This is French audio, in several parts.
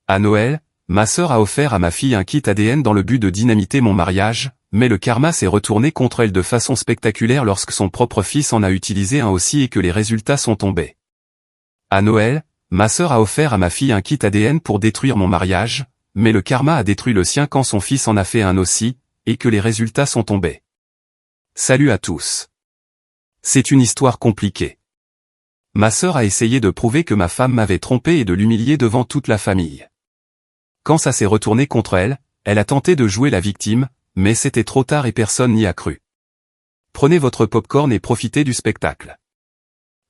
À Noël, ma sœur a offert à ma fille un kit ADN dans le but de dynamiter mon mariage, mais le karma s'est retourné contre elle de façon spectaculaire lorsque son propre fils en a utilisé un aussi et que les résultats sont tombés. À Noël, ma sœur a offert à ma fille un kit ADN pour détruire mon mariage, mais le karma a détruit le sien quand son fils en a fait un aussi, et que les résultats sont tombés. Salut à tous. C'est une histoire compliquée. Ma sœur a essayé de prouver que ma femme m'avait trompé et de l'humilier devant toute la famille. Quand ça s'est retourné contre elle, elle a tenté de jouer la victime, mais c'était trop tard et personne n'y a cru. Prenez votre popcorn et profitez du spectacle.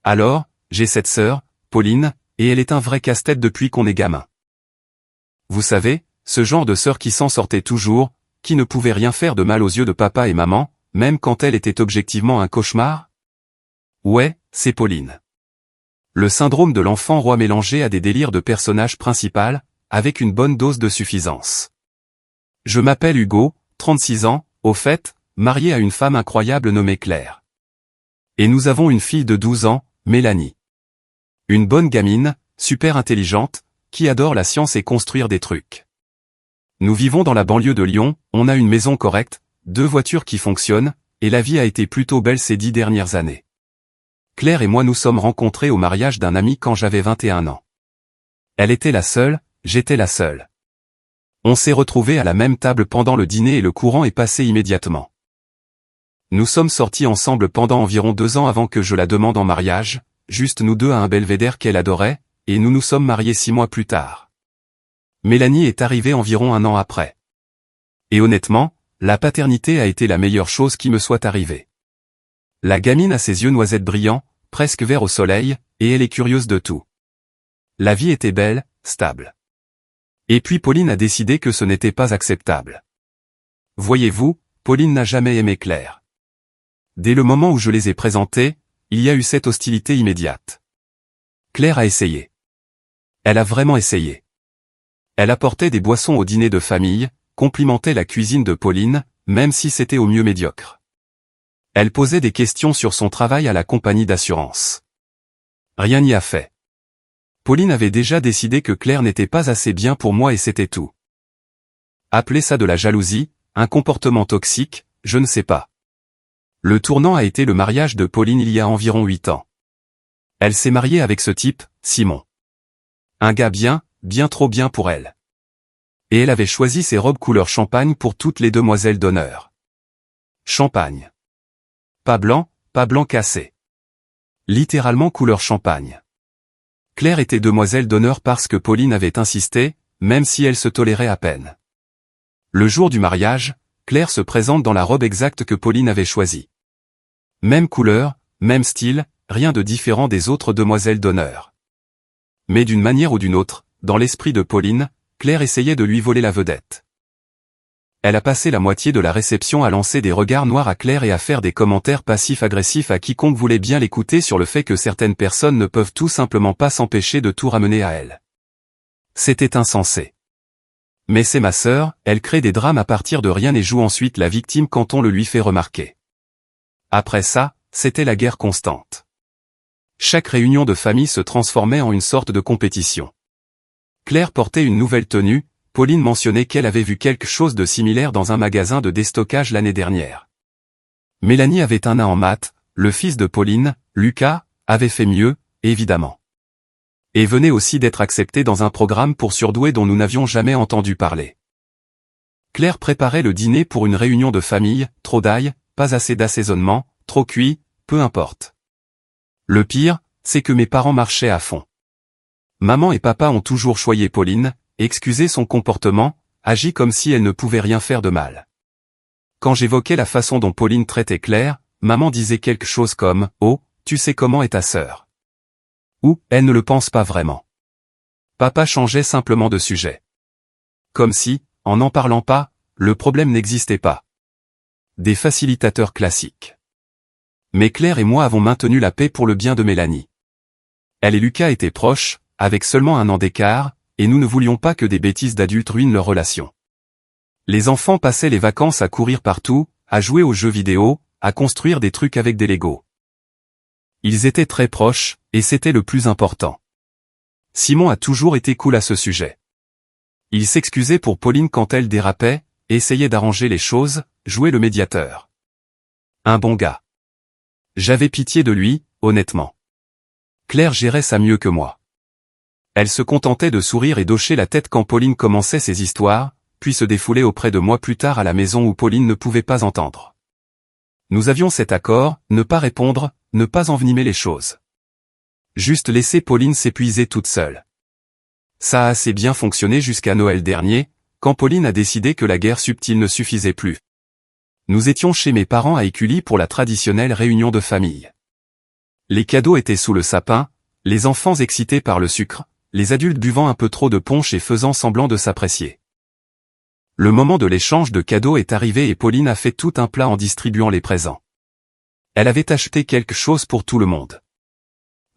Alors, j'ai cette sœur, Pauline, et elle est un vrai casse-tête depuis qu'on est gamin. Vous savez, ce genre de sœur qui s'en sortait toujours, qui ne pouvait rien faire de mal aux yeux de papa et maman, même quand elle était objectivement un cauchemar? Ouais, c'est Pauline. Le syndrome de l'enfant roi mélangé à des délires de personnage principal, avec une bonne dose de suffisance. Je m'appelle Hugo, 36 ans, au fait, marié à une femme incroyable nommée Claire. Et nous avons une fille de 12 ans, Mélanie. Une bonne gamine, super intelligente, qui adore la science et construire des trucs. Nous vivons dans la banlieue de Lyon, on a une maison correcte, 2 voitures qui fonctionnent, et la vie a été plutôt belle ces 10 dernières années. Claire et moi nous sommes rencontrés au mariage d'un ami quand j'avais 21 ans. Elle était la seule, j'étais la seule. On s'est retrouvés à la même table pendant le dîner et le courant est passé immédiatement. Nous sommes sortis ensemble pendant environ 2 ans avant que je la demande en mariage, juste nous deux à un belvédère qu'elle adorait, et nous nous sommes mariés 6 mois plus tard. Mélanie est arrivée environ 1 an après. Et honnêtement, la paternité a été la meilleure chose qui me soit arrivée. La gamine a ses yeux noisettes brillants, presque verts au soleil, et elle est curieuse de tout. La vie était belle, stable. Et puis Pauline a décidé que ce n'était pas acceptable. Voyez-vous, Pauline n'a jamais aimé Claire. Dès le moment où je les ai présentés, il y a eu cette hostilité immédiate. Claire a essayé. Elle a vraiment essayé. Elle apportait des boissons au dîner de famille, complimentait la cuisine de Pauline, même si c'était au mieux médiocre. Elle posait des questions sur son travail à la compagnie d'assurance. Rien n'y a fait. Pauline avait déjà décidé que Claire n'était pas assez bien pour moi et c'était tout. Appelez ça de la jalousie, un comportement toxique, je ne sais pas. Le tournant a été le mariage de Pauline il y a environ 8 ans. Elle s'est mariée avec ce type, Simon. Un gars bien trop bien pour elle. Et elle avait choisi ses robes couleur champagne pour toutes les demoiselles d'honneur. Champagne. Pas blanc cassé. Littéralement couleur champagne. Claire était demoiselle d'honneur parce que Pauline avait insisté, même si elle se tolérait à peine. Le jour du mariage, Claire se présente dans la robe exacte que Pauline avait choisie. Même couleur, même style, rien de différent des autres demoiselles d'honneur. Mais d'une manière ou d'une autre, dans l'esprit de Pauline, Claire essayait de lui voler la vedette. Elle a passé la moitié de la réception à lancer des regards noirs à Claire et à faire des commentaires passifs-agressifs à quiconque voulait bien l'écouter sur le fait que certaines personnes ne peuvent tout simplement pas s'empêcher de tout ramener à elle. C'était insensé. Mais c'est ma sœur, elle crée des drames à partir de rien et joue ensuite la victime quand on le lui fait remarquer. Après ça, c'était la guerre constante. Chaque réunion de famille se transformait en une sorte de compétition. Claire portait une nouvelle tenue, Pauline mentionnait qu'elle avait vu quelque chose de similaire dans un magasin de déstockage l'année dernière. Mélanie avait un nain en maths, le fils de Pauline, Lucas, avait fait mieux, évidemment. Et venait aussi d'être accepté dans un programme pour surdoués dont nous n'avions jamais entendu parler. Claire préparait le dîner pour une réunion de famille, trop d'ail, pas assez d'assaisonnement, trop cuit, peu importe. Le pire, c'est que mes parents marchaient à fond. Maman et papa ont toujours choyé Pauline, excusé son comportement, agi comme si elle ne pouvait rien faire de mal. Quand j'évoquais la façon dont Pauline traitait Claire, maman disait quelque chose comme « Oh, tu sais comment est ta sœur ?» ou « Elle ne le pense pas vraiment ». Papa changeait simplement de sujet. Comme si, en n'en parlant pas, le problème n'existait pas. Des facilitateurs classiques. Mais Claire et moi avons maintenu la paix pour le bien de Mélanie. Elle et Lucas étaient proches, avec seulement 1 an d'écart, et nous ne voulions pas que des bêtises d'adultes ruinent leur relation. Les enfants passaient les vacances à courir partout, à jouer aux jeux vidéo, à construire des trucs avec des Legos. Ils étaient très proches, et c'était le plus important. Simon a toujours été cool à ce sujet. Il s'excusait pour Pauline quand elle dérapait, essayait d'arranger les choses, jouait le médiateur. Un bon gars. J'avais pitié de lui, honnêtement. Claire gérait ça mieux que moi. Elle se contentait de sourire et d'hocher la tête quand Pauline commençait ses histoires, puis se défoulait auprès de moi plus tard à la maison où Pauline ne pouvait pas entendre. Nous avions cet accord, ne pas répondre, ne pas envenimer les choses. Juste laisser Pauline s'épuiser toute seule. Ça a assez bien fonctionné jusqu'à Noël dernier, quand Pauline a décidé que la guerre subtile ne suffisait plus. Nous étions chez mes parents à Écully pour la traditionnelle réunion de famille. Les cadeaux étaient sous le sapin, les enfants excités par le sucre, les adultes buvant un peu trop de punch et faisant semblant de s'apprécier. Le moment de l'échange de cadeaux est arrivé et Pauline a fait tout un plat en distribuant les présents. Elle avait acheté quelque chose pour tout le monde.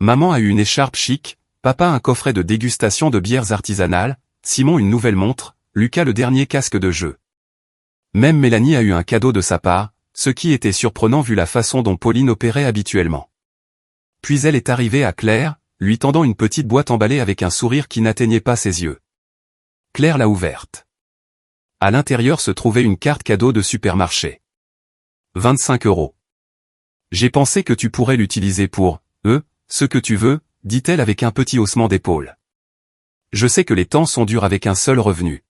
Maman a eu une écharpe chic, papa un coffret de dégustation de bières artisanales, Simon une nouvelle montre, Lucas le dernier casque de jeu. Même Mélanie a eu un cadeau de sa part, ce qui était surprenant vu la façon dont Pauline opérait habituellement. Puis elle est arrivée à Claire, lui tendant une petite boîte emballée avec un sourire qui n'atteignait pas ses yeux. Claire l'a ouverte. À l'intérieur se trouvait une carte cadeau de supermarché. 25 €. J'ai pensé que tu pourrais l'utiliser pour, ce que tu veux, dit-elle avec un petit haussement d'épaule. Je sais que les temps sont durs avec un seul revenu.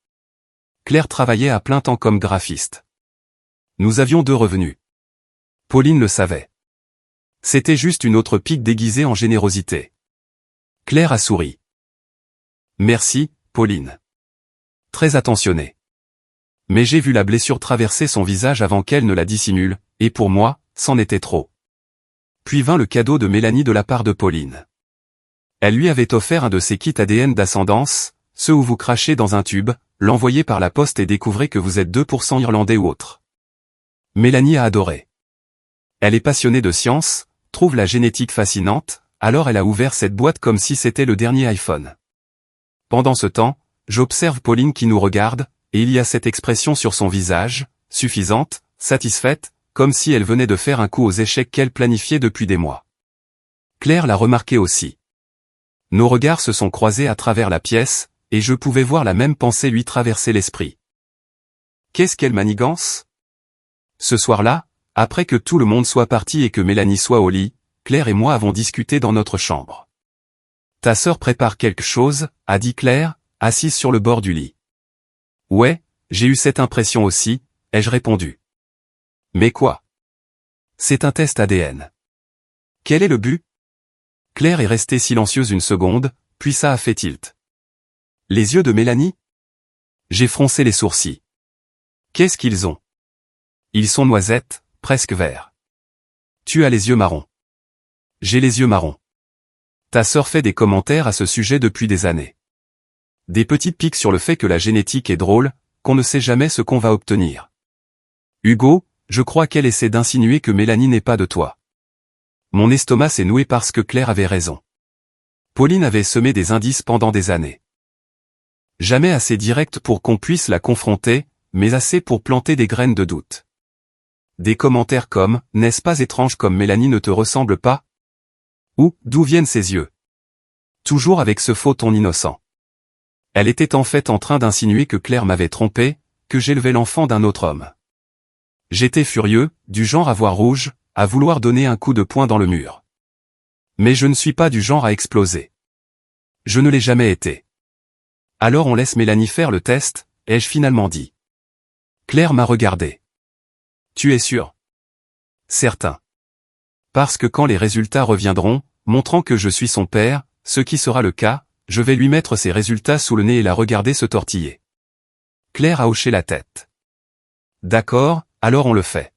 Claire travaillait à plein temps comme graphiste. Nous avions 2 revenus. Pauline le savait. C'était juste une autre pique déguisée en générosité. Claire a souri. Merci, Pauline. Très attentionnée. Mais j'ai vu la blessure traverser son visage avant qu'elle ne la dissimule, et pour moi, c'en était trop. Puis vint le cadeau de Mélanie de la part de Pauline. Elle lui avait offert un de ses kits ADN d'ascendance, ceux où vous crachez dans un tube, l'envoyez par la poste et découvrez que vous êtes 2% irlandais ou autre. Mélanie a adoré. Elle est passionnée de science, trouve la génétique fascinante, alors elle a ouvert cette boîte comme si c'était le dernier iPhone. Pendant ce temps, j'observe Pauline qui nous regarde, et il y a cette expression sur son visage, suffisante, satisfaite, comme si elle venait de faire un coup aux échecs qu'elle planifiait depuis des mois. Claire l'a remarqué aussi. Nos regards se sont croisés à travers la pièce, et je pouvais voir la même pensée lui traverser l'esprit. Qu'est-ce qu'elle manigance ? Ce soir-là, après que tout le monde soit parti et que Mélanie soit au lit, Claire et moi avons discuté dans notre chambre. Ta sœur prépare quelque chose, a dit Claire, assise sur le bord du lit. Ouais, j'ai eu cette impression aussi, ai-je répondu. Mais quoi ? C'est un test ADN. Quel est le but ? Claire est restée silencieuse une seconde, puis ça a fait tilt. Les yeux de Mélanie ? J'ai froncé les sourcils. Qu'est-ce qu'ils ont ? Ils sont noisettes, presque verts. Tu as les yeux marrons. J'ai les yeux marrons. Ta sœur fait des commentaires à ce sujet depuis des années. Des petites piques sur le fait que la génétique est drôle, qu'on ne sait jamais ce qu'on va obtenir. Hugo, je crois qu'elle essaie d'insinuer que Mélanie n'est pas de toi. Mon estomac s'est noué parce que Claire avait raison. Pauline avait semé des indices pendant des années. Jamais assez direct pour qu'on puisse la confronter, mais assez pour planter des graines de doute. Des commentaires comme « N'est-ce pas étrange comme Mélanie ne te ressemble pas ?» ou « D'où viennent ses yeux ?» Toujours avec ce faux ton innocent. Elle était en fait en train d'insinuer que Claire m'avait trompé, que j'élevais l'enfant d'un autre homme. J'étais furieux, du genre à voir rouge, à vouloir donner un coup de poing dans le mur. Mais je ne suis pas du genre à exploser. Je ne l'ai jamais été. Alors on laisse Mélanie faire le test, ai-je finalement dit. Claire m'a regardé. Tu es sûr ? Certain. Parce que quand les résultats reviendront, montrant que je suis son père, ce qui sera le cas, je vais lui mettre ces résultats sous le nez et la regarder se tortiller. Claire a hoché la tête. D'accord, alors on le fait.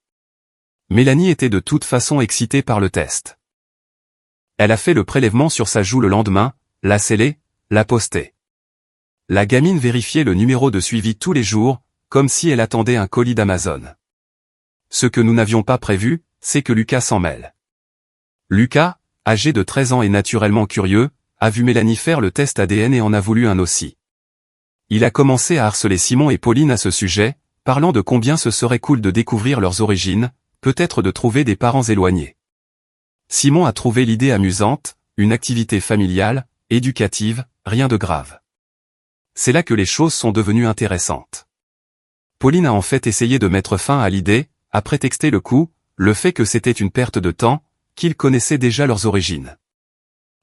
Mélanie était de toute façon excitée par le test. Elle a fait le prélèvement sur sa joue le lendemain, l'a scellé, l'a posté. La gamine vérifiait le numéro de suivi tous les jours, comme si elle attendait un colis d'Amazon. Ce que nous n'avions pas prévu, c'est que Lucas s'en mêle. Lucas, âgé de 13 ans et naturellement curieux, a vu Mélanie faire le test ADN et en a voulu un aussi. Il a commencé à harceler Simon et Pauline à ce sujet, parlant de combien ce serait cool de découvrir leurs origines, peut-être de trouver des parents éloignés. Simon a trouvé l'idée amusante, une activité familiale, éducative, rien de grave. C'est là que les choses sont devenues intéressantes. Pauline a en fait essayé de mettre fin à l'idée, a prétexté le coup, le fait que c'était une perte de temps, qu'ils connaissaient déjà leurs origines.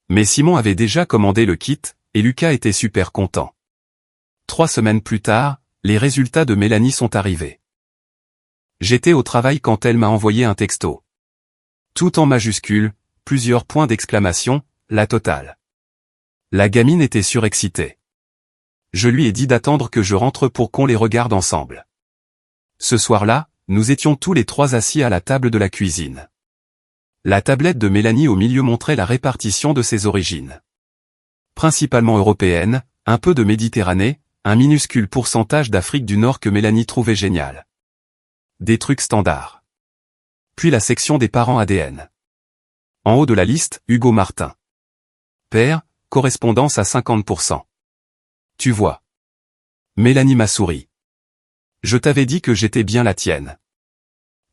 Mais Simon avait déjà commandé le kit, et Lucas était super content. 3 semaines plus tard, les résultats de Mélanie sont arrivés. J'étais au travail quand elle m'a envoyé un texto. Tout en majuscules, plusieurs points d'exclamation, la totale. La gamine était surexcitée. Je lui ai dit d'attendre que je rentre pour qu'on les regarde ensemble. Ce soir-là, nous étions tous les 3 assis à la table de la cuisine. La tablette de Mélanie au milieu montrait la répartition de ses origines. Principalement européenne, un peu de Méditerranée, un minuscule pourcentage d'Afrique du Nord que Mélanie trouvait génial. Des trucs standards. Puis la section des parents ADN. En haut de la liste, Hugo Martin. Père, correspondance à 50%. Tu vois. Mélanie m'a souri. Je t'avais dit que j'étais bien la tienne.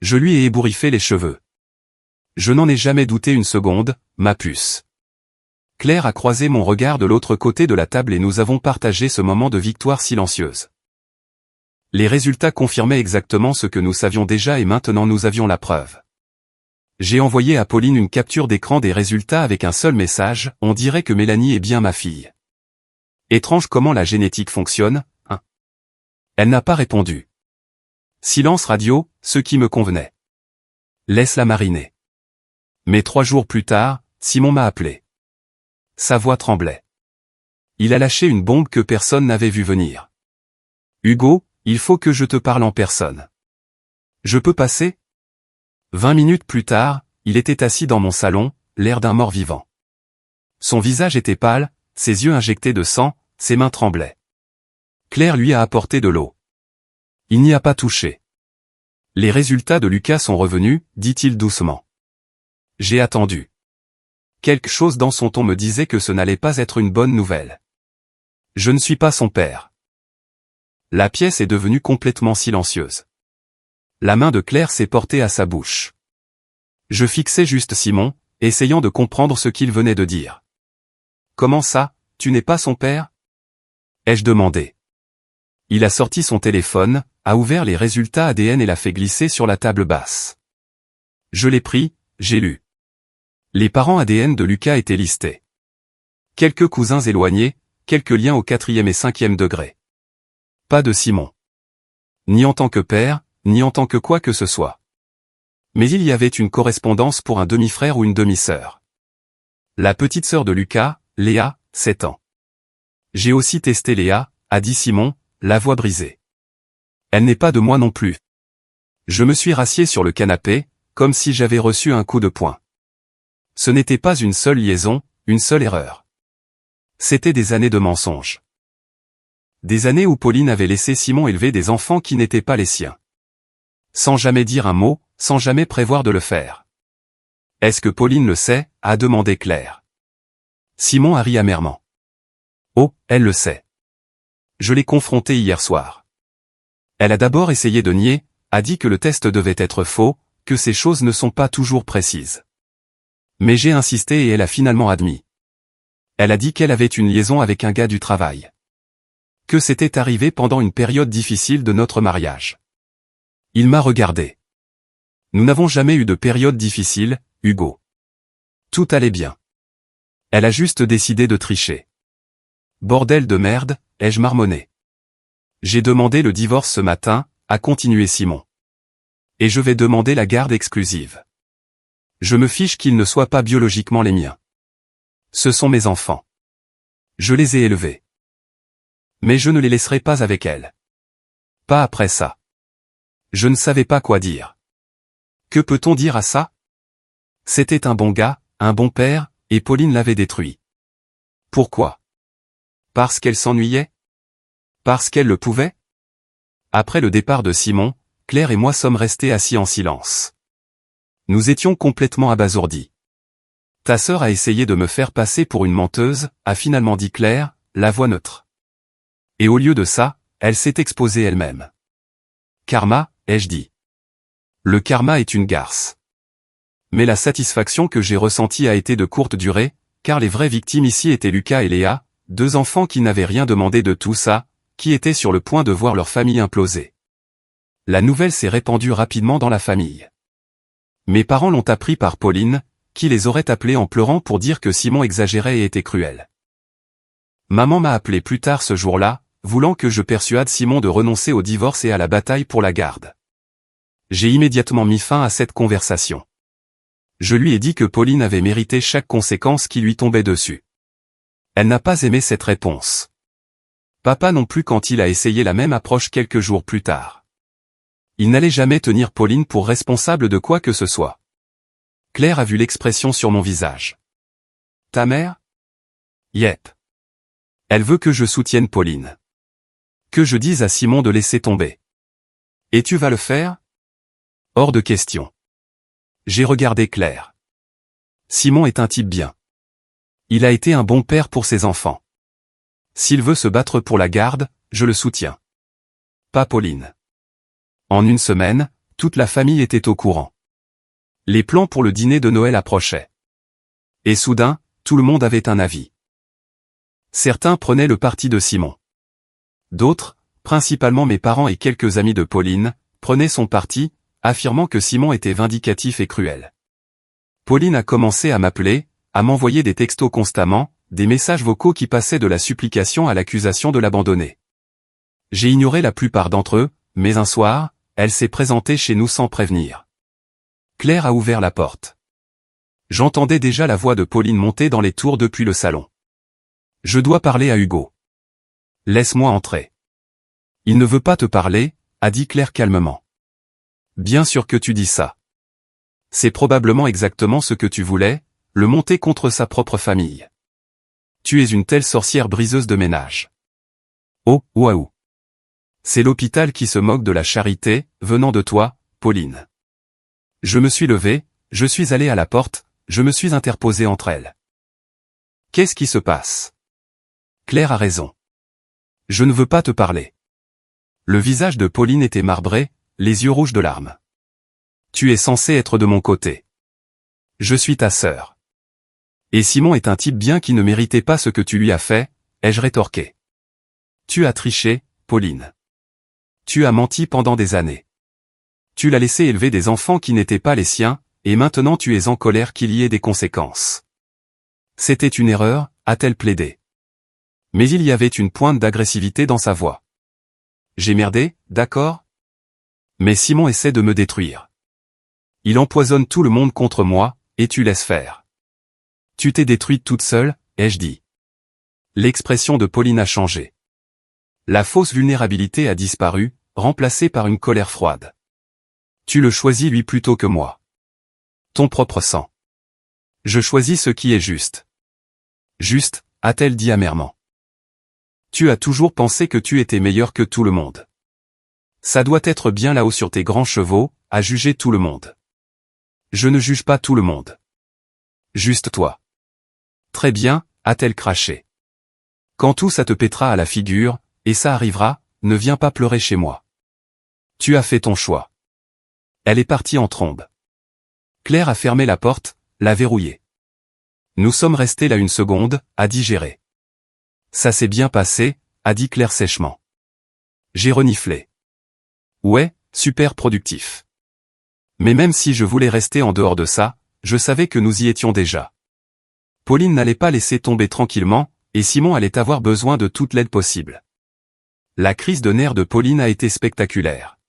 Je lui ai ébouriffé les cheveux. Je n'en ai jamais douté une seconde, ma puce. Claire a croisé mon regard de l'autre côté de la table et nous avons partagé ce moment de victoire silencieuse. Les résultats confirmaient exactement ce que nous savions déjà et maintenant nous avions la preuve. J'ai envoyé à Pauline une capture d'écran des résultats avec un seul message, on dirait que Mélanie est bien ma fille. Étrange comment la génétique fonctionne, hein. Elle n'a pas répondu. Silence radio, ce qui me convenait. Laisse-la mariner. Mais 3 jours plus tard, Simon m'a appelé. Sa voix tremblait. Il a lâché une bombe que personne n'avait vu venir. Hugo, il faut que je te parle en personne. Je peux passer ? 20 minutes plus tard, il était assis dans mon salon, l'air d'un mort-vivant. Son visage était pâle, ses yeux injectés de sang, ses mains tremblaient. Claire lui a apporté de l'eau. Il n'y a pas touché. Les résultats de Lucas sont revenus, dit-il doucement. J'ai attendu. Quelque chose dans son ton me disait que ce n'allait pas être une bonne nouvelle. Je ne suis pas son père. La pièce est devenue complètement silencieuse. La main de Claire s'est portée à sa bouche. Je fixais juste Simon, essayant de comprendre ce qu'il venait de dire. Comment ça, tu n'es pas son père ? Ai-je demandé. Il a sorti son téléphone, a ouvert les résultats ADN et l'a fait glisser sur la table basse. Je l'ai pris, j'ai lu. Les parents ADN de Lucas étaient listés. Quelques cousins éloignés, quelques liens au 4e et 5e degré. Pas de Simon. Ni en tant que père, ni en tant que quoi que ce soit. Mais il y avait une correspondance pour un demi-frère ou une demi-sœur. La petite sœur de Lucas, Léa, 7 ans. J'ai aussi testé Léa, a dit Simon, la voix brisée. Elle n'est pas de moi non plus. Je me suis rassied sur le canapé, comme si j'avais reçu un coup de poing. Ce n'était pas une seule liaison, une seule erreur. C'était des années de mensonges. Des années où Pauline avait laissé Simon élever des enfants qui n'étaient pas les siens. Sans jamais dire un mot, sans jamais prévoir de le faire. Est-ce que Pauline le sait, a demandé Claire. Simon a ri amèrement. Oh, elle le sait. Je l'ai confrontée hier soir. Elle a d'abord essayé de nier, a dit que le test devait être faux, que ces choses ne sont pas toujours précises. Mais j'ai insisté et elle a finalement admis. Elle a dit qu'elle avait une liaison avec un gars du travail. Que c'était arrivé pendant une période difficile de notre mariage. Il m'a regardé. Nous n'avons jamais eu de période difficile, Hugo. Tout allait bien. Elle a juste décidé de tricher. Bordel de merde, ai-je marmonné. J'ai demandé le divorce ce matin, a continué Simon. Et je vais demander la garde exclusive. Je me fiche qu'ils ne soient pas biologiquement les miens. Ce sont mes enfants. Je les ai élevés. Mais je ne les laisserai pas avec elle. Pas après ça. Je ne savais pas quoi dire. Que peut-on dire à ça ? C'était un bon gars, un bon père, et Pauline l'avait détruit. Pourquoi ? Parce qu'elle s'ennuyait ? Parce qu'elle le pouvait ? Après le départ de Simon, Claire et moi sommes restés assis en silence. Nous étions complètement abasourdis. Ta sœur a essayé de me faire passer pour une menteuse, a finalement dit Claire, la voix neutre. Et au lieu de ça, elle s'est exposée elle-même. Karma, ai-je dit. Le karma est une garce. Mais la satisfaction que j'ai ressentie a été de courte durée, car les vraies victimes ici étaient Lucas et Léa, 2 enfants qui n'avaient rien demandé de tout ça, qui étaient sur le point de voir leur famille imploser. La nouvelle s'est répandue rapidement dans la famille. Mes parents l'ont appris par Pauline, qui les aurait appelés en pleurant pour dire que Simon exagérait et était cruel. Maman m'a appelé plus tard ce jour-là, voulant que je persuade Simon de renoncer au divorce et à la bataille pour la garde. J'ai immédiatement mis fin à cette conversation. Je lui ai dit que Pauline avait mérité chaque conséquence qui lui tombait dessus. Elle n'a pas aimé cette réponse. Papa non plus quand il a essayé la même approche quelques jours plus tard. Il n'allait jamais tenir Pauline pour responsable de quoi que ce soit. Claire a vu l'expression sur mon visage. Ta mère? Yep. Elle veut que je soutienne Pauline. Que je dise à Simon de laisser tomber. Et tu vas le faire? Hors de question. J'ai regardé Claire. Simon est un type bien. Il a été un bon père pour ses enfants. S'il veut se battre pour la garde, je le soutiens. Pas Pauline. En une semaine, toute la famille était au courant. Les plans pour le dîner de Noël approchaient. Et soudain, tout le monde avait un avis. Certains prenaient le parti de Simon. D'autres, principalement mes parents et quelques amis de Pauline, prenaient son parti, affirmant que Simon était vindicatif et cruel. Pauline a commencé à m'appeler, à m'envoyer des textos constamment, des messages vocaux qui passaient de la supplication à l'accusation de l'abandonner. J'ai ignoré la plupart d'entre eux, mais un soir, elle s'est présentée chez nous sans prévenir. Claire a ouvert la porte. J'entendais déjà la voix de Pauline monter dans les tours depuis le salon. Je dois parler à Hugo. Laisse-moi entrer. Il ne veut pas te parler, a dit Claire calmement. Bien sûr que tu dis ça. C'est probablement exactement ce que tu voulais, le monter contre sa propre famille. Tu es une telle sorcière briseuse de ménage. Oh, waouh. C'est l'hôpital qui se moque de la charité, venant de toi, Pauline. Je me suis levé, je suis allé à la porte, je me suis interposé entre elles. Qu'est-ce qui se passe? Claire a raison. Je ne veux pas te parler. Le visage de Pauline était marbré, les yeux rouges de larmes. Tu es censé être de mon côté. Je suis ta sœur. Et Simon est un type bien qui ne méritait pas ce que tu lui as fait, ai-je rétorqué. Tu as triché, Pauline. Tu as menti pendant des années. Tu l'as laissé élever des enfants qui n'étaient pas les siens, et maintenant tu es en colère qu'il y ait des conséquences. C'était une erreur, a-t-elle plaidé. Mais il y avait une pointe d'agressivité dans sa voix. J'ai merdé, d'accord? Mais Simon essaie de me détruire. Il empoisonne tout le monde contre moi, et tu laisses faire. Tu t'es détruite toute seule, ai-je dit. L'expression de Pauline a changé. La fausse vulnérabilité a disparu, remplacée par une colère froide. Tu le choisis lui plutôt que moi. Ton propre sang. Je choisis ce qui est juste. Juste, a-t-elle dit amèrement. Tu as toujours pensé que tu étais meilleur que tout le monde. Ça doit être bien là-haut sur tes grands chevaux, à juger tout le monde. Je ne juge pas tout le monde. Juste toi. Très bien, a-t-elle craché. Quand tout ça te pètera à la figure, et ça arrivera, ne viens pas pleurer chez moi. Tu as fait ton choix. Elle est partie en trombe. Claire a fermé la porte, l'a verrouillée. Nous sommes restés là une seconde, à digérer. Ça s'est bien passé, a dit Claire sèchement. J'ai reniflé. Ouais, super productif. Mais même si je voulais rester en dehors de ça, je savais que nous y étions déjà. Pauline n'allait pas laisser tomber tranquillement, et Simon allait avoir besoin de toute l'aide possible. La crise de nerfs de Pauline a été spectaculaire.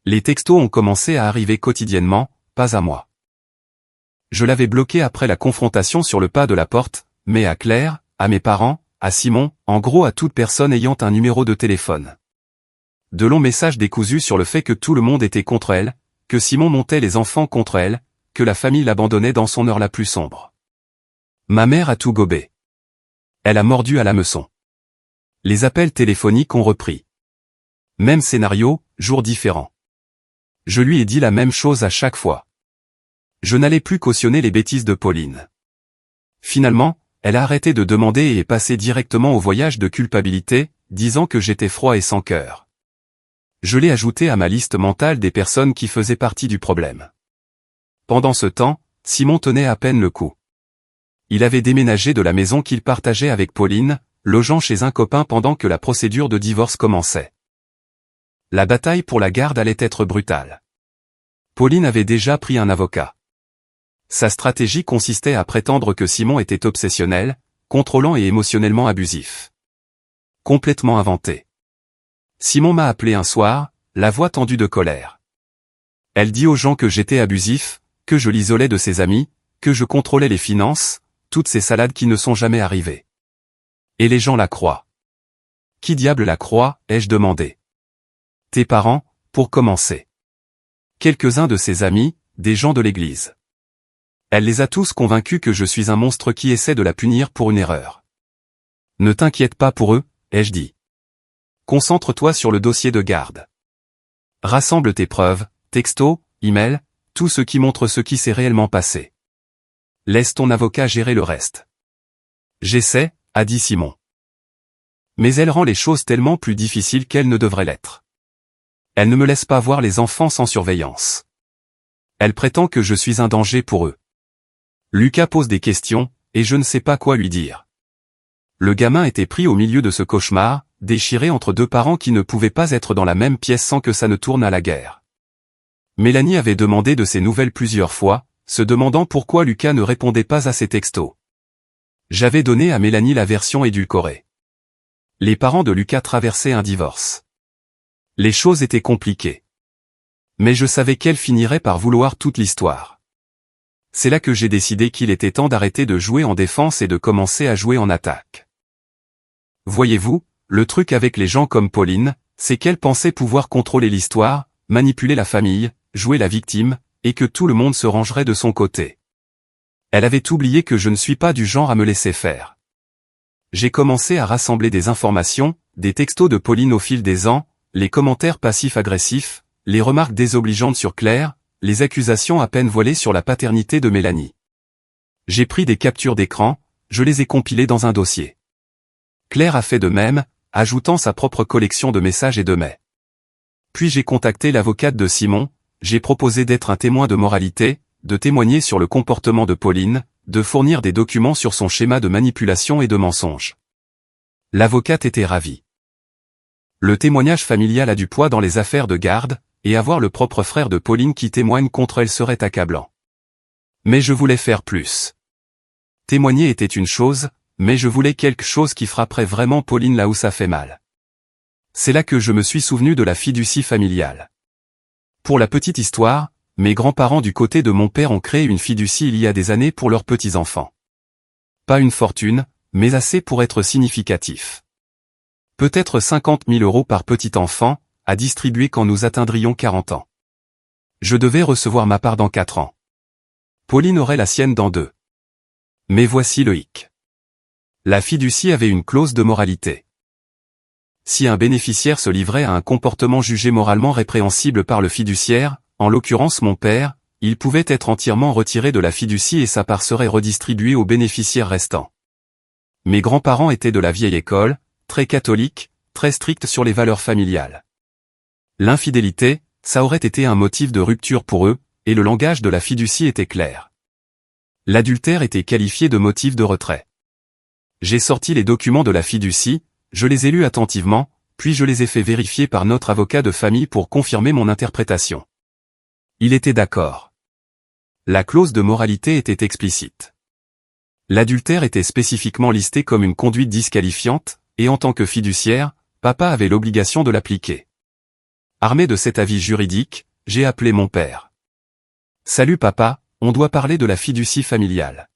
Les textos ont commencé à arriver quotidiennement, pas à moi. Je l'avais bloqué après la confrontation sur le pas de la porte, mais à Claire, à mes parents, à Simon, en gros à toute personne ayant un numéro de téléphone. De longs messages décousus sur le fait que tout le monde était contre elle, que Simon montait les enfants contre elle, que la famille l'abandonnait dans son heure la plus sombre. Ma mère a tout gobé. Elle a mordu à l'hameçon. Les appels téléphoniques ont repris. Même scénario, jour différent. Je lui ai dit la même chose à chaque fois. Je n'allais plus cautionner les bêtises de Pauline. Finalement, elle a arrêté de demander et est passée directement au voyage de culpabilité, disant que j'étais froid et sans cœur. Je l'ai ajouté à ma liste mentale des personnes qui faisaient partie du problème. Pendant ce temps, Simon tenait à peine le coup. Il avait déménagé de la maison qu'il partageait avec Pauline, logeant chez un copain pendant que la procédure de divorce commençait. La bataille pour la garde allait être brutale. Pauline avait déjà pris un avocat. Sa stratégie consistait à prétendre que Simon était obsessionnel, contrôlant et émotionnellement abusif. Complètement inventé. Simon m'a appelé un soir, la voix tendue de colère. Elle dit aux gens que j'étais abusif, que je l'isolais de ses amis, que je contrôlais les finances, toutes ces salades qui ne sont jamais arrivées. Et les gens la croient. Qui diable la croit, ai-je demandé. Tes parents, pour commencer. Quelques-uns de ses amis, des gens de l'église. Elle les a tous convaincus que je suis un monstre qui essaie de la punir pour une erreur. Ne t'inquiète pas pour eux, ai-je dit. Concentre-toi sur le dossier de garde. Rassemble tes preuves, textos, emails, tout ce qui montre ce qui s'est réellement passé. Laisse ton avocat gérer le reste. J'essaie, a dit Simon. Mais elle rend les choses tellement plus difficiles qu'elles ne devraient l'être. Elle ne me laisse pas voir les enfants sans surveillance. Elle prétend que je suis un danger pour eux. Lucas pose des questions, et je ne sais pas quoi lui dire. Le gamin était pris au milieu de ce cauchemar, déchiré entre deux parents qui ne pouvaient pas être dans la même pièce sans que ça ne tourne à la guerre. Mélanie avait demandé de ses nouvelles plusieurs fois, se demandant pourquoi Lucas ne répondait pas à ses textos. J'avais donné à Mélanie la version édulcorée. Les parents de Lucas traversaient un divorce. Les choses étaient compliquées. Mais je savais qu'elle finirait par vouloir toute l'histoire. C'est là que j'ai décidé qu'il était temps d'arrêter de jouer en défense et de commencer à jouer en attaque. Voyez-vous, le truc avec les gens comme Pauline, c'est qu'elle pensait pouvoir contrôler l'histoire, manipuler la famille, jouer la victime, et que tout le monde se rangerait de son côté. Elle avait oublié que je ne suis pas du genre à me laisser faire. J'ai commencé à rassembler des informations, des textos de Pauline au fil des ans, les commentaires passifs-agressifs, les remarques désobligeantes sur Claire, les accusations à peine voilées sur la paternité de Mélanie. J'ai pris des captures d'écran, je les ai compilées dans un dossier. Claire a fait de même, ajoutant sa propre collection de messages et de mets. Puis j'ai contacté l'avocate de Simon, j'ai proposé d'être un témoin de moralité, de témoigner sur le comportement de Pauline, de fournir des documents sur son schéma de manipulation et de mensonge. L'avocate était ravie. Le témoignage familial a du poids dans les affaires de garde, et avoir le propre frère de Pauline qui témoigne contre elle serait accablant. Mais je voulais faire plus. Témoigner était une chose, mais je voulais quelque chose qui frapperait vraiment Pauline là où ça fait mal. C'est là que je me suis souvenu de la fiducie familiale. Pour la petite histoire, mes grands-parents du côté de mon père ont créé une fiducie il y a des années pour leurs petits-enfants. Pas une fortune, mais assez pour être significatif. Peut-être 50 000 € par petit enfant, à distribuer quand nous atteindrions 40 ans. Je devais recevoir ma part dans 4 ans. Pauline aurait la sienne dans 2. Mais voici le hic. La fiducie avait une clause de moralité. Si un bénéficiaire se livrait à un comportement jugé moralement répréhensible par le fiduciaire, en l'occurrence mon père, il pouvait être entièrement retiré de la fiducie et sa part serait redistribuée aux bénéficiaires restants. Mes grands-parents étaient de la vieille école, très catholiques, très stricts sur les valeurs familiales. L'infidélité, ça aurait été un motif de rupture pour eux, et le langage de la fiducie était clair. L'adultère était qualifié de motif de retrait. J'ai sorti les documents de la fiducie, je les ai lus attentivement, puis je les ai fait vérifier par notre avocat de famille pour confirmer mon interprétation. Il était d'accord. La clause de moralité était explicite. L'adultère était spécifiquement listé comme une conduite disqualifiante, et en tant que fiduciaire, papa avait l'obligation de l'appliquer. Armé de cet avis juridique, j'ai appelé mon père. « Salut papa, on doit parler de la fiducie familiale. »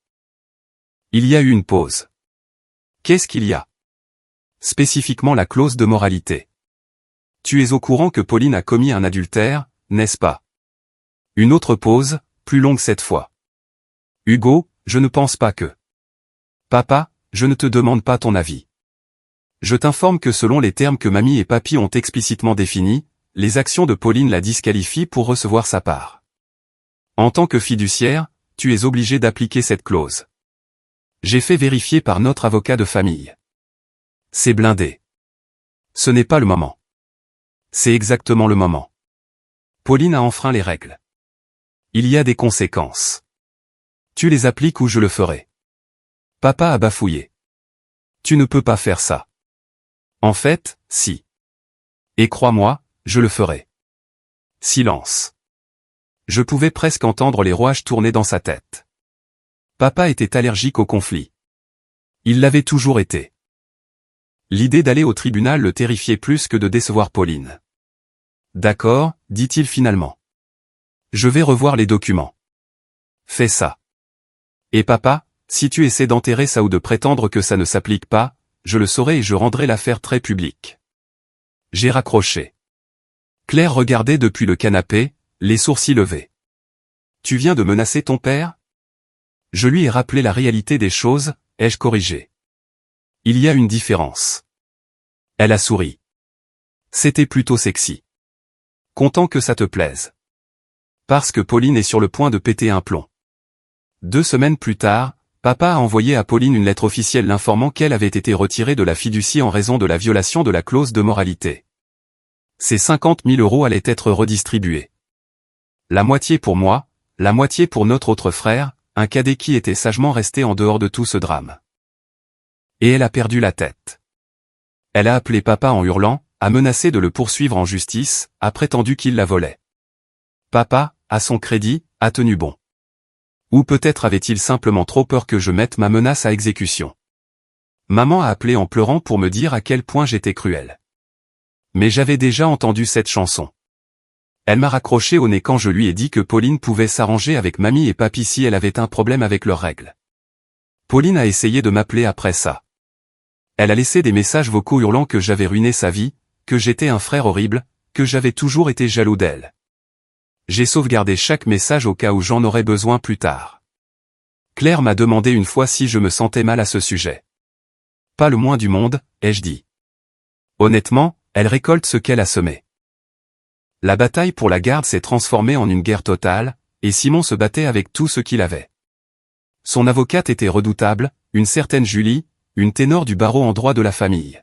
Il y a eu une pause. « Qu'est-ce qu'il y a ? » Spécifiquement la clause de moralité. « Tu es au courant que Pauline a commis un adultère, n'est-ce pas ? » Une autre pause, plus longue cette fois. « Hugo, je ne pense pas que... » Papa, je ne te demande pas ton avis. Je t'informe que selon les termes que mamie et papy ont explicitement définis, les actions de Pauline la disqualifient pour recevoir sa part. En tant que fiduciaire, tu es obligé d'appliquer cette clause. J'ai fait vérifier par notre avocat de famille. C'est blindé. Ce n'est pas le moment. C'est exactement le moment. Pauline a enfreint les règles. Il y a des conséquences. Tu les appliques ou je le ferai. Papa a bafouillé. Tu ne peux pas faire ça. En fait, si. Et crois-moi, je le ferai. Silence. Je pouvais presque entendre les rouages tourner dans sa tête. Papa était allergique au conflit. Il l'avait toujours été. L'idée d'aller au tribunal le terrifiait plus que de décevoir Pauline. D'accord, dit-il finalement. Je vais revoir les documents. Fais ça. Et papa, si tu essaies d'enterrer ça ou de prétendre que ça ne s'applique pas, je le saurai et je rendrai l'affaire très publique. J'ai raccroché. Claire regardait depuis le canapé, les sourcils levés. Tu viens de menacer ton père? Je lui ai rappelé la réalité des choses, ai-je corrigé. Il y a une différence. Elle a souri. C'était plutôt sexy. Content que ça te plaise. Parce que Pauline est sur le point de péter un plomb. 2 semaines plus tard, papa a envoyé à Pauline une lettre officielle l'informant qu'elle avait été retirée de la fiducie en raison de la violation de la clause de moralité. Ces 50 000 € allaient être redistribués. La moitié pour moi, la moitié pour notre autre frère, un cadet qui était sagement resté en dehors de tout ce drame. Et elle a perdu la tête. Elle a appelé papa en hurlant, a menacé de le poursuivre en justice, a prétendu qu'il la volait. Papa, à son crédit, a tenu bon. Ou peut-être avait-il simplement trop peur que je mette ma menace à exécution. Maman a appelé en pleurant pour me dire à quel point j'étais cruel. Mais j'avais déjà entendu cette chanson. Elle m'a raccroché au nez quand je lui ai dit que Pauline pouvait s'arranger avec mamie et papy si elle avait un problème avec leurs règles. Pauline a essayé de m'appeler après ça. Elle a laissé des messages vocaux hurlant que j'avais ruiné sa vie, que j'étais un frère horrible, que j'avais toujours été jaloux d'elle. J'ai sauvegardé chaque message au cas où j'en aurais besoin plus tard. Claire m'a demandé une fois si je me sentais mal à ce sujet. Pas le moins du monde, ai-je dit. Honnêtement, elle récolte ce qu'elle a semé. La bataille pour la garde s'est transformée en une guerre totale, et Simon se battait avec tout ce qu'il avait. Son avocate était redoutable, une certaine Julie, une ténor du barreau en droit de la famille.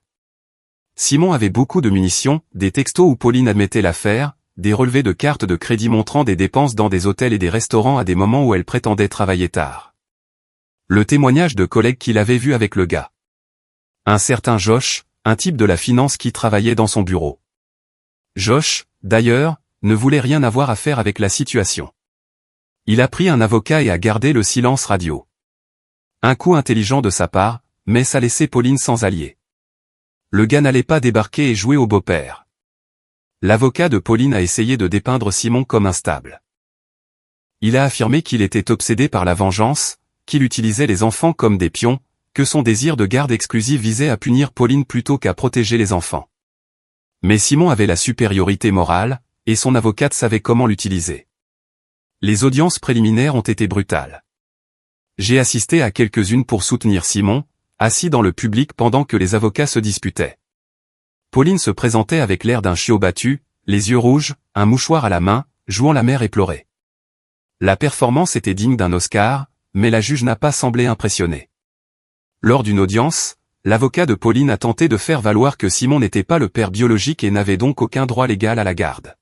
Simon avait beaucoup de munitions, des textos où Pauline admettait l'affaire, des relevés de cartes de crédit montrant des dépenses dans des hôtels et des restaurants à des moments où elle prétendait travailler tard. Le témoignage de collègues qu'il avait vu avec le gars. Un certain Josh, un type de la finance qui travaillait dans son bureau. Josh, d'ailleurs, ne voulait rien avoir à faire avec la situation. Il a pris un avocat et a gardé le silence radio. Un coup intelligent de sa part, mais ça laissait Pauline sans allié. Le gars n'allait pas débarquer et jouer au beau-père. L'avocat de Pauline a essayé de dépeindre Simon comme instable. Il a affirmé qu'il était obsédé par la vengeance, qu'il utilisait les enfants comme des pions, que son désir de garde exclusive visait à punir Pauline plutôt qu'à protéger les enfants. Mais Simon avait la supériorité morale, et son avocate savait comment l'utiliser. Les audiences préliminaires ont été brutales. J'ai assisté à quelques-unes pour soutenir Simon, assis dans le public pendant que les avocats se disputaient. Pauline se présentait avec l'air d'un chiot battu, les yeux rouges, un mouchoir à la main, jouant la mère éplorée. La performance était digne d'un Oscar, mais la juge n'a pas semblé impressionnée. Lors d'une audience, l'avocat de Pauline a tenté de faire valoir que Simon n'était pas le père biologique et n'avait donc aucun droit légal à la garde.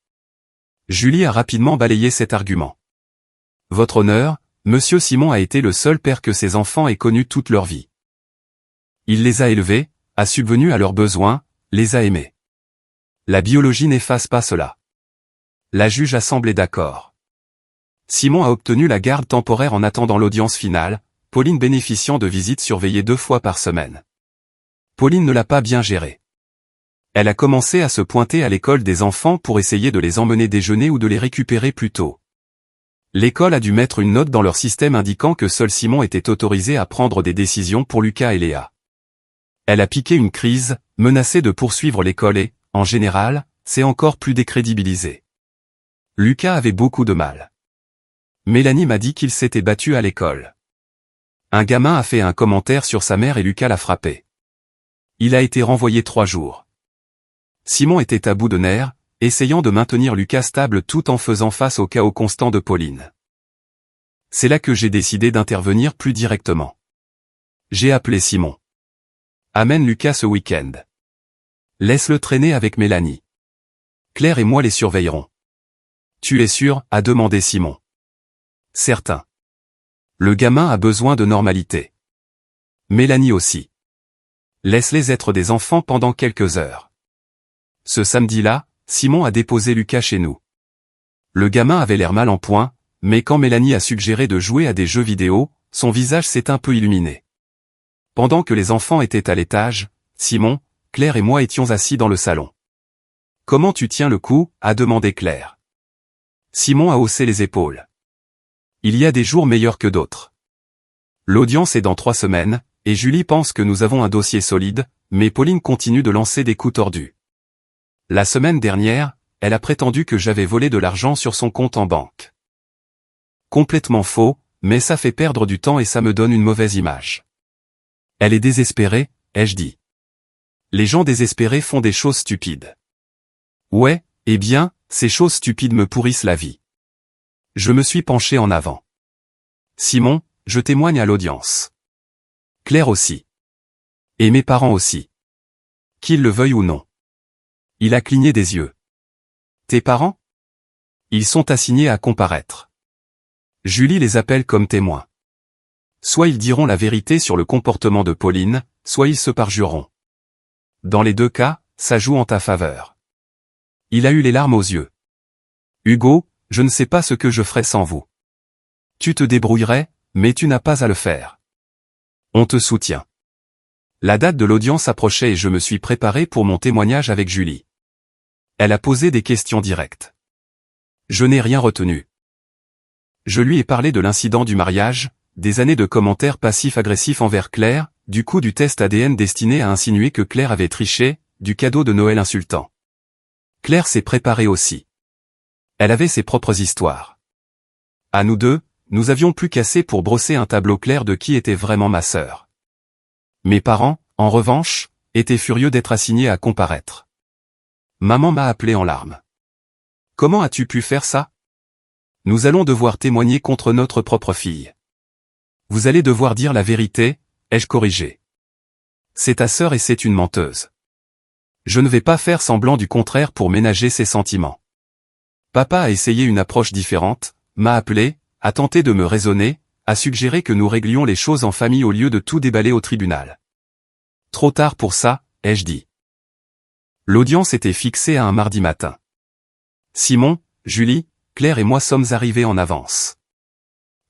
Julie a rapidement balayé cet argument. Votre honneur, Monsieur Simon a été le seul père que ses enfants aient connu toute leur vie. Il les a élevés, a subvenu à leurs besoins, les a aimés. La biologie n'efface pas cela. La juge a semblé d'accord. Simon a obtenu la garde temporaire en attendant l'audience finale, Pauline bénéficiant de visites surveillées 2 fois par semaine. Pauline ne l'a pas bien géré. Elle a commencé à se pointer à l'école des enfants pour essayer de les emmener déjeuner ou de les récupérer plus tôt. L'école a dû mettre une note dans leur système indiquant que seul Simon était autorisé à prendre des décisions pour Lucas et Léa. Elle a piqué une crise, menacé de poursuivre l'école et, en général, c'est encore plus décrédibilisé. Lucas avait beaucoup de mal. Mélanie m'a dit qu'il s'était battu à l'école. Un gamin a fait un commentaire sur sa mère et Lucas l'a frappé. Il a été renvoyé 3 jours. Simon était à bout de nerfs, essayant de maintenir Lucas stable tout en faisant face au chaos constant de Pauline. C'est là que j'ai décidé d'intervenir plus directement. J'ai appelé Simon. Amène Lucas ce week-end. Laisse-le traîner avec Mélanie. Claire et moi les surveillerons. Tu es sûr, a demandé Simon. Certain. Le gamin a besoin de normalité. Mélanie aussi. Laisse-les être des enfants pendant quelques heures. Ce samedi-là, Simon a déposé Lucas chez nous. Le gamin avait l'air mal en point, mais quand Mélanie a suggéré de jouer à des jeux vidéo, son visage s'est un peu illuminé. Pendant que les enfants étaient à l'étage, Simon, Claire et moi étions assis dans le salon. « Comment tu tiens le coup ?» a demandé Claire. Simon a haussé les épaules. Il y a des jours meilleurs que d'autres. L'audience est dans 3 semaines, et Julie pense que nous avons un dossier solide, mais Pauline continue de lancer des coups tordus. La semaine dernière, elle a prétendu que j'avais volé de l'argent sur son compte en banque. Complètement faux, mais ça fait perdre du temps et ça me donne une mauvaise image. Elle est désespérée, ai-je dit. Les gens désespérés font des choses stupides. Ouais, eh bien, ces choses stupides me pourrissent la vie. Je me suis penché en avant. Simon, je témoigne à l'audience. Claire aussi. Et mes parents aussi. Qu'ils le veuillent ou non. Il a cligné des yeux. Tes parents? Ils sont assignés à comparaître. Julie les appelle comme témoins. Soit ils diront la vérité sur le comportement de Pauline, soit ils se parjureront. Dans les 2 cas, ça joue en ta faveur. Il a eu les larmes aux yeux. Hugo, je ne sais pas ce que je ferais sans vous. Tu te débrouillerais, mais tu n'as pas à le faire. On te soutient. La date de l'audience approchait et je me suis préparé pour mon témoignage avec Julie. Elle a posé des questions directes. Je n'ai rien retenu. Je lui ai parlé de l'incident du mariage, des années de commentaires passifs-agressifs envers Claire, du coup du test ADN destiné à insinuer que Claire avait triché, du cadeau de Noël insultant. Claire s'est préparée aussi. Elle avait ses propres histoires. À nous deux, nous avions plus qu'assez pour brosser un tableau clair de qui était vraiment ma sœur. Mes parents, en revanche, étaient furieux d'être assignés à comparaître. Maman m'a appelé en larmes. Comment as-tu pu faire ça? Nous allons devoir témoigner contre notre propre fille. Vous allez devoir dire la vérité, ai-je corrigé. C'est ta sœur et c'est une menteuse. Je ne vais pas faire semblant du contraire pour ménager ses sentiments. Papa a essayé une approche différente, m'a appelé, a tenté de me raisonner, a suggéré que nous réglions les choses en famille au lieu de tout déballer au tribunal. Trop tard pour ça, ai-je dit. L'audience était fixée à un mardi matin. Simon, Julie, Claire et moi sommes arrivés en avance.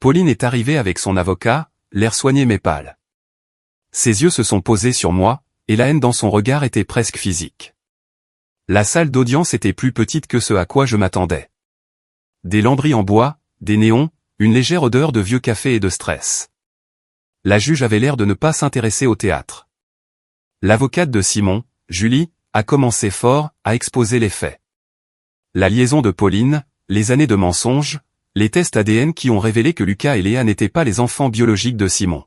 Pauline est arrivée avec son avocat, l'air soigné mais pâle. Ses yeux se sont posés sur moi, et la haine dans son regard était presque physique. La salle d'audience était plus petite que ce à quoi je m'attendais. Des lambris en bois, des néons, une légère odeur de vieux café et de stress. La juge avait l'air de ne pas s'intéresser au théâtre. L'avocate de Simon, Julie, a commencé fort, à exposer les faits. La liaison de Pauline, les années de mensonges, les tests ADN qui ont révélé que Lucas et Léa n'étaient pas les enfants biologiques de Simon.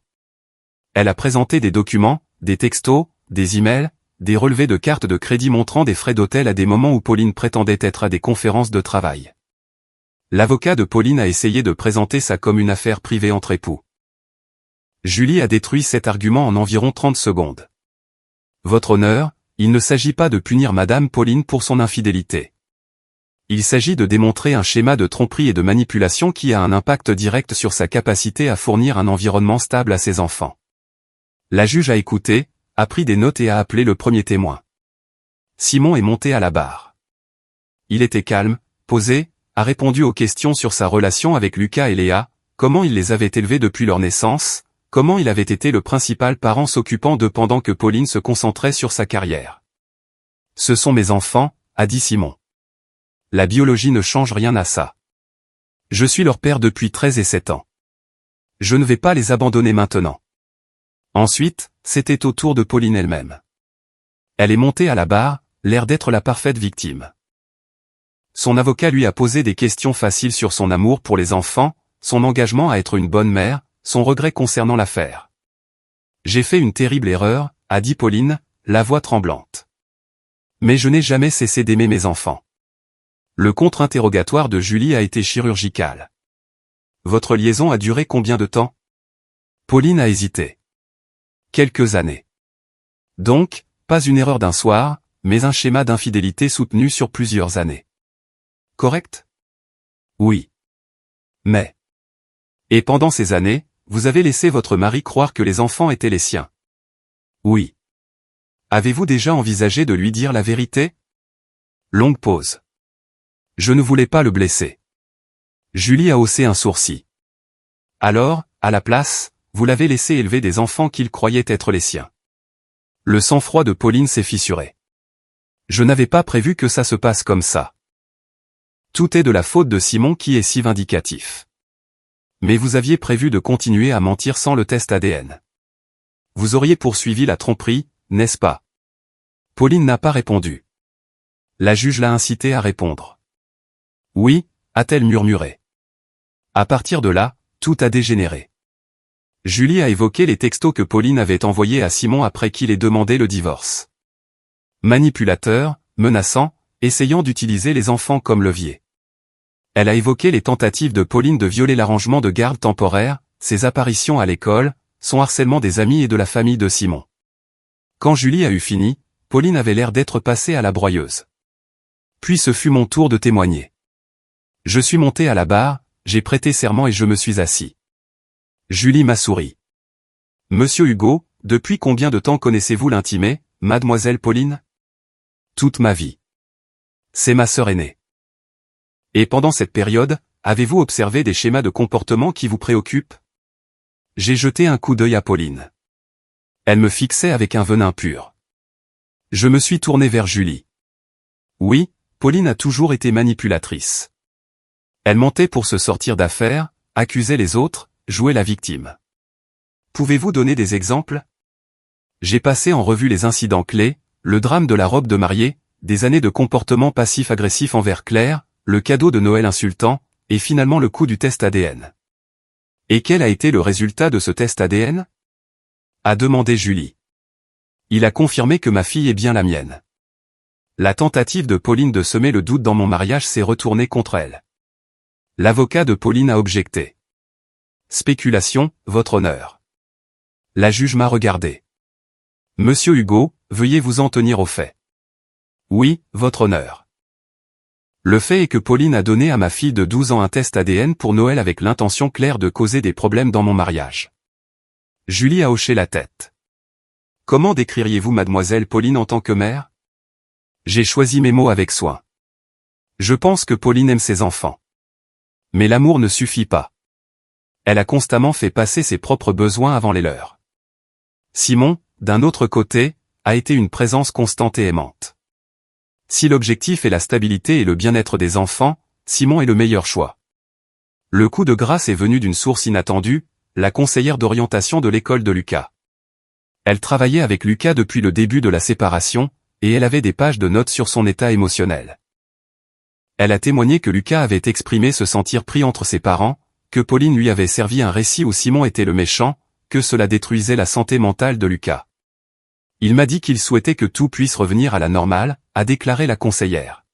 Elle a présenté des documents, des textos, des emails, des relevés de cartes de crédit montrant des frais d'hôtel à des moments où Pauline prétendait être à des conférences de travail. L'avocat de Pauline a essayé de présenter ça comme une affaire privée entre époux. Julie a détruit cet argument en environ 30 secondes. Votre honneur, il ne s'agit pas de punir Madame Pauline pour son infidélité. Il s'agit de démontrer un schéma de tromperie et de manipulation qui a un impact direct sur sa capacité à fournir un environnement stable à ses enfants. La juge a écouté, a pris des notes et a appelé le premier témoin. Simon est monté à la barre. Il était calme, posé, a répondu aux questions sur sa relation avec Lucas et Léa, comment il les avait élevés depuis leur naissance, comment il avait été le principal parent s'occupant d'eux pendant que Pauline se concentrait sur sa carrière. Ce sont mes enfants, a dit Simon. La biologie ne change rien à ça. Je suis leur père depuis 13 et 7 ans. Je ne vais pas les abandonner maintenant. Ensuite, c'était au tour de Pauline elle-même. Elle est montée à la barre, l'air d'être la parfaite victime. Son avocat lui a posé des questions faciles sur son amour pour les enfants, son engagement à être une bonne mère, son regret concernant l'affaire. J'ai fait une terrible erreur, a dit Pauline, la voix tremblante. Mais je n'ai jamais cessé d'aimer mes enfants. Le contre-interrogatoire de Julie a été chirurgical. Votre liaison a duré combien de temps? Pauline a hésité. Quelques années. Donc, pas une erreur d'un soir, mais un schéma d'infidélité soutenu sur plusieurs années. Correct? Oui. Mais. Et pendant ces années, vous avez laissé votre mari croire que les enfants étaient les siens. Oui. Avez-vous déjà envisagé de lui dire la vérité? Longue pause. Je ne voulais pas le blesser. Julie a haussé un sourcil. Alors, à la place, vous l'avez laissé élever des enfants qu'il croyait être les siens. Le sang-froid de Pauline s'est fissuré. Je n'avais pas prévu que ça se passe comme ça. Tout est de la faute de Simon qui est si vindicatif. Mais vous aviez prévu de continuer à mentir sans le test ADN. Vous auriez poursuivi la tromperie, n'est-ce pas? Pauline n'a pas répondu. La juge l'a incité à répondre. Oui, a-t-elle murmuré. À partir de là, tout a dégénéré. Julie a évoqué les textos que Pauline avait envoyés à Simon après qu'il ait demandé le divorce. Manipulateur, menaçant, essayant d'utiliser les enfants comme levier. Elle a évoqué les tentatives de Pauline de violer l'arrangement de garde temporaire, ses apparitions à l'école, son harcèlement des amis et de la famille de Simon. Quand Julie a eu fini, Pauline avait l'air d'être passée à la broyeuse. Puis ce fut mon tour de témoigner. Je suis monté à la barre, j'ai prêté serment et je me suis assis. Julie m'a souri. Monsieur Hugo, depuis combien de temps connaissez-vous l'intimé, mademoiselle Pauline? Toute ma vie. C'est ma sœur aînée. Et pendant cette période, avez-vous observé des schémas de comportement qui vous préoccupent? J'ai jeté un coup d'œil à Pauline. Elle me fixait avec un venin pur. Je me suis tourné vers Julie. Oui, Pauline a toujours été manipulatrice. Elle mentait pour se sortir d'affaires, accusait les autres, jouait la victime. Pouvez-vous donner des exemples? J'ai passé en revue les incidents clés, le drame de la robe de mariée, des années de comportement passif-agressif envers Claire, le cadeau de Noël insultant, et finalement le coup du test ADN. Et quel a été le résultat de ce test ADN? A demandé Julie. Il a confirmé que ma fille est bien la mienne. La tentative de Pauline de semer le doute dans mon mariage s'est retournée contre elle. L'avocat de Pauline a objecté. Spéculation, votre honneur. La juge m'a regardé. Monsieur Hugo, veuillez vous en tenir aux faits. Oui, votre honneur. Le fait est que Pauline a donné à ma fille de 12 ans un test ADN pour Noël avec l'intention claire de causer des problèmes dans mon mariage. Julie a hoché la tête. Comment décririez-vous mademoiselle Pauline en tant que mère? J'ai choisi mes mots avec soin. Je pense que Pauline aime ses enfants. Mais l'amour ne suffit pas. Elle a constamment fait passer ses propres besoins avant les leurs. Simon, d'un autre côté, a été une présence constante et aimante. Si l'objectif est la stabilité et le bien-être des enfants, Simon est le meilleur choix. Le coup de grâce est venu d'une source inattendue, la conseillère d'orientation de l'école de Lucas. Elle travaillait avec Lucas depuis le début de la séparation, et elle avait des pages de notes sur son état émotionnel. Elle a témoigné que Lucas avait exprimé se sentir pris entre ses parents, que Pauline lui avait servi un récit où Simon était le méchant, que cela détruisait la santé mentale de Lucas. Il m'a dit qu'il souhaitait que tout puisse revenir à la normale, a déclaré la conseillère.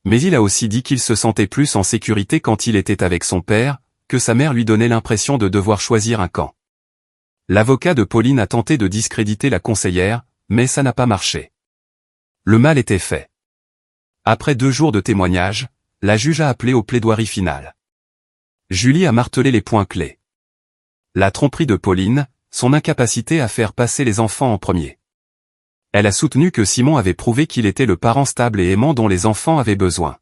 Mais il a aussi dit qu'il se sentait plus en sécurité quand il était avec son père, que sa mère lui donnait l'impression de devoir choisir un camp. L'avocat de Pauline a tenté de discréditer la conseillère, mais ça n'a pas marché. Le mal était fait. Après 2 jours de témoignage, la juge a appelé au plaidoirie finale. Julie a martelé les points clés. La tromperie de Pauline, son incapacité à faire passer les enfants en premier. Elle a soutenu que Simon avait prouvé qu'il était le parent stable et aimant dont les enfants avaient besoin.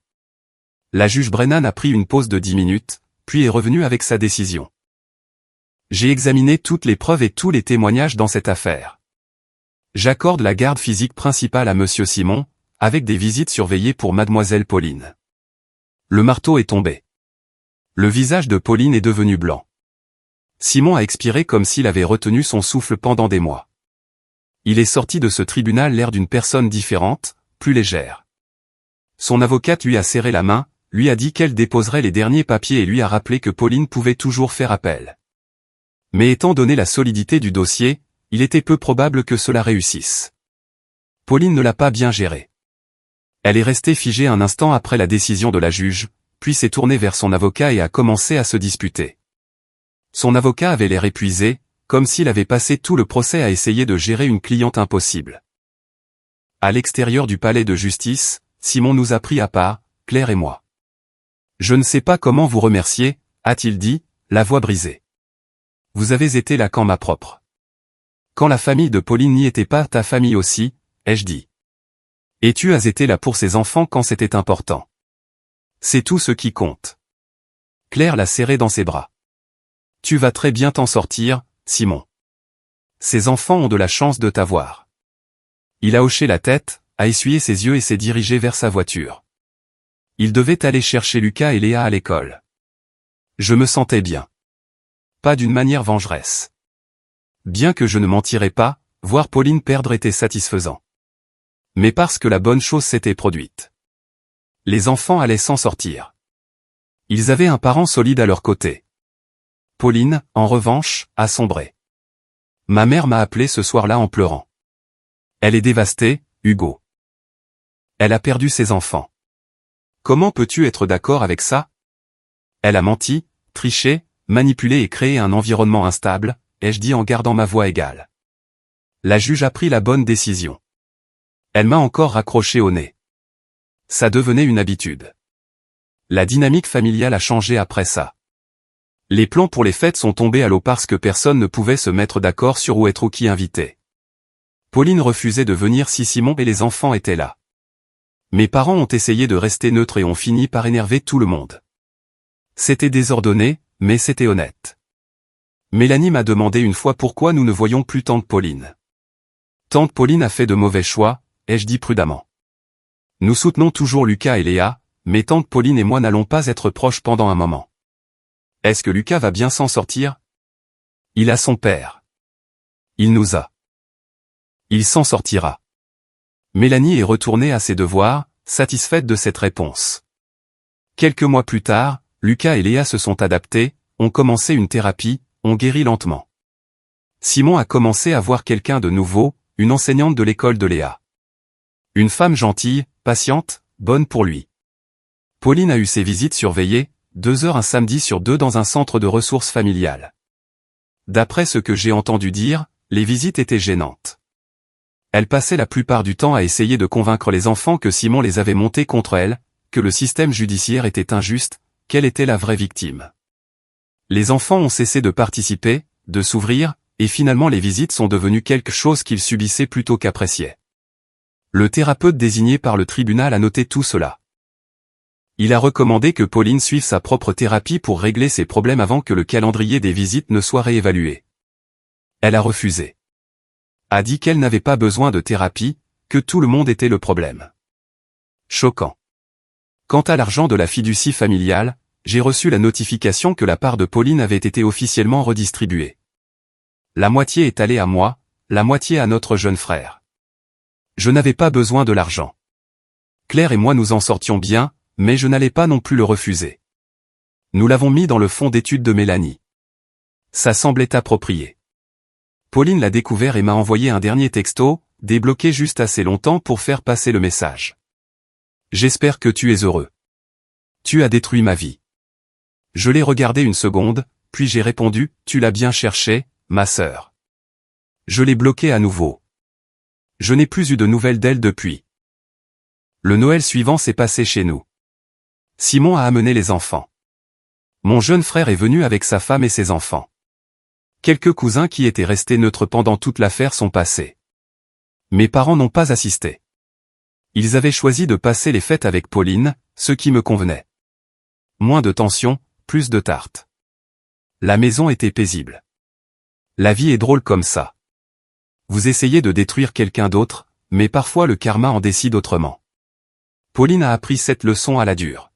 La juge Brennan a pris une pause de 10 minutes, puis est revenue avec sa décision. J'ai examiné toutes les preuves et tous les témoignages dans cette affaire. J'accorde la garde physique principale à Monsieur Simon, avec des visites surveillées pour mademoiselle Pauline. Le marteau est tombé. Le visage de Pauline est devenu blanc. Simon a expiré comme s'il avait retenu son souffle pendant des mois. Il est sorti de ce tribunal l'air d'une personne différente, plus légère. Son avocate lui a serré la main, lui a dit qu'elle déposerait les derniers papiers et lui a rappelé que Pauline pouvait toujours faire appel. Mais étant donné la solidité du dossier, il était peu probable que cela réussisse. Pauline ne l'a pas bien géré. Elle est restée figée un instant après la décision de la juge, puis s'est tournée vers son avocat et a commencé à se disputer. Son avocat avait l'air épuisé, comme s'il avait passé tout le procès à essayer de gérer une cliente impossible. À l'extérieur du palais de justice, Simon nous a pris à part, Claire et moi. Je ne sais pas comment vous remercier, a-t-il dit, la voix brisée. Vous avez été là quand ma propre. Quand la famille de Pauline n'y était pas, ta famille aussi, ai-je dit. Et tu as été là pour ses enfants quand c'était important. C'est tout ce qui compte. Claire l'a serré dans ses bras. Tu vas très bien t'en sortir, Simon. Ces enfants ont de la chance de t'avoir. Il a hoché la tête, a essuyé ses yeux et s'est dirigé vers sa voiture. Il devait aller chercher Lucas et Léa à l'école. Je me sentais bien. Pas d'une manière vengeresse. Bien que je ne mentirais pas, voir Pauline perdre était satisfaisant. Mais parce que la bonne chose s'était produite. Les enfants allaient s'en sortir. Ils avaient un parent solide à leur côté. Pauline, en revanche, a sombré. Ma mère m'a appelé ce soir-là en pleurant. Elle est dévastée, Hugo. Elle a perdu ses enfants. Comment peux-tu être d'accord avec ça? Elle a menti, triché, manipulé et créé un environnement instable, ai-je dit en gardant ma voix égale. La juge a pris la bonne décision. Elle m'a encore raccroché au nez. Ça devenait une habitude. La dynamique familiale a changé après ça. Les plans pour les fêtes sont tombés à l'eau parce que personne ne pouvait se mettre d'accord sur où être ou qui inviter. Pauline refusait de venir si Simon et les enfants étaient là. Mes parents ont essayé de rester neutres et ont fini par énerver tout le monde. C'était désordonné, mais c'était honnête. Mélanie m'a demandé une fois pourquoi nous ne voyons plus tante Pauline. Tante Pauline a fait de mauvais choix, ai-je dit prudemment. Nous soutenons toujours Lucas et Léa, mais tante Pauline et moi n'allons pas être proches pendant un moment. Est-ce que Lucas va bien s'en sortir? Il a son père. Il nous a. Il s'en sortira. Mélanie est retournée à ses devoirs, satisfaite de cette réponse. Quelques mois plus tard, Lucas et Léa se sont adaptés, ont commencé une thérapie, ont guéri lentement. Simon a commencé à voir quelqu'un de nouveau, une enseignante de l'école de Léa. Une femme gentille, patiente, bonne pour lui. Pauline a eu ses visites surveillées, 2 heures un samedi sur 2 dans un centre de ressources familiales. D'après ce que j'ai entendu dire, les visites étaient gênantes. Elle passait la plupart du temps à essayer de convaincre les enfants que Simon les avait montés contre elle, que le système judiciaire était injuste, qu'elle était la vraie victime. Les enfants ont cessé de participer, de s'ouvrir, et finalement les visites sont devenues quelque chose qu'ils subissaient plutôt qu'appréciaient. Le thérapeute désigné par le tribunal a noté tout cela. Il a recommandé que Pauline suive sa propre thérapie pour régler ses problèmes avant que le calendrier des visites ne soit réévalué. Elle a refusé. A dit qu'elle n'avait pas besoin de thérapie, que tout le monde était le problème. Choquant. Quant à l'argent de la fiducie familiale, j'ai reçu la notification que la part de Pauline avait été officiellement redistribuée. La moitié est allée à moi, la moitié à notre jeune frère. Je n'avais pas besoin de l'argent. Claire et moi nous en sortions bien, mais je n'allais pas non plus le refuser. Nous l'avons mis dans le fonds d'études de Mélanie. Ça semblait approprié. Pauline l'a découvert et m'a envoyé un dernier texto, débloqué juste assez longtemps pour faire passer le message. J'espère que tu es heureux. Tu as détruit ma vie. Je l'ai regardé une seconde, puis j'ai répondu, tu l'as bien cherché, ma sœur. Je l'ai bloqué à nouveau. Je n'ai plus eu de nouvelles d'elle depuis. Le Noël suivant s'est passé chez nous. Simon a amené les enfants. Mon jeune frère est venu avec sa femme et ses enfants. Quelques cousins qui étaient restés neutres pendant toute l'affaire sont passés. Mes parents n'ont pas assisté. Ils avaient choisi de passer les fêtes avec Pauline, ce qui me convenait. Moins de tension, plus de tarte. La maison était paisible. La vie est drôle comme ça. Vous essayez de détruire quelqu'un d'autre, mais parfois le karma en décide autrement. Pauline a appris cette leçon à la dure.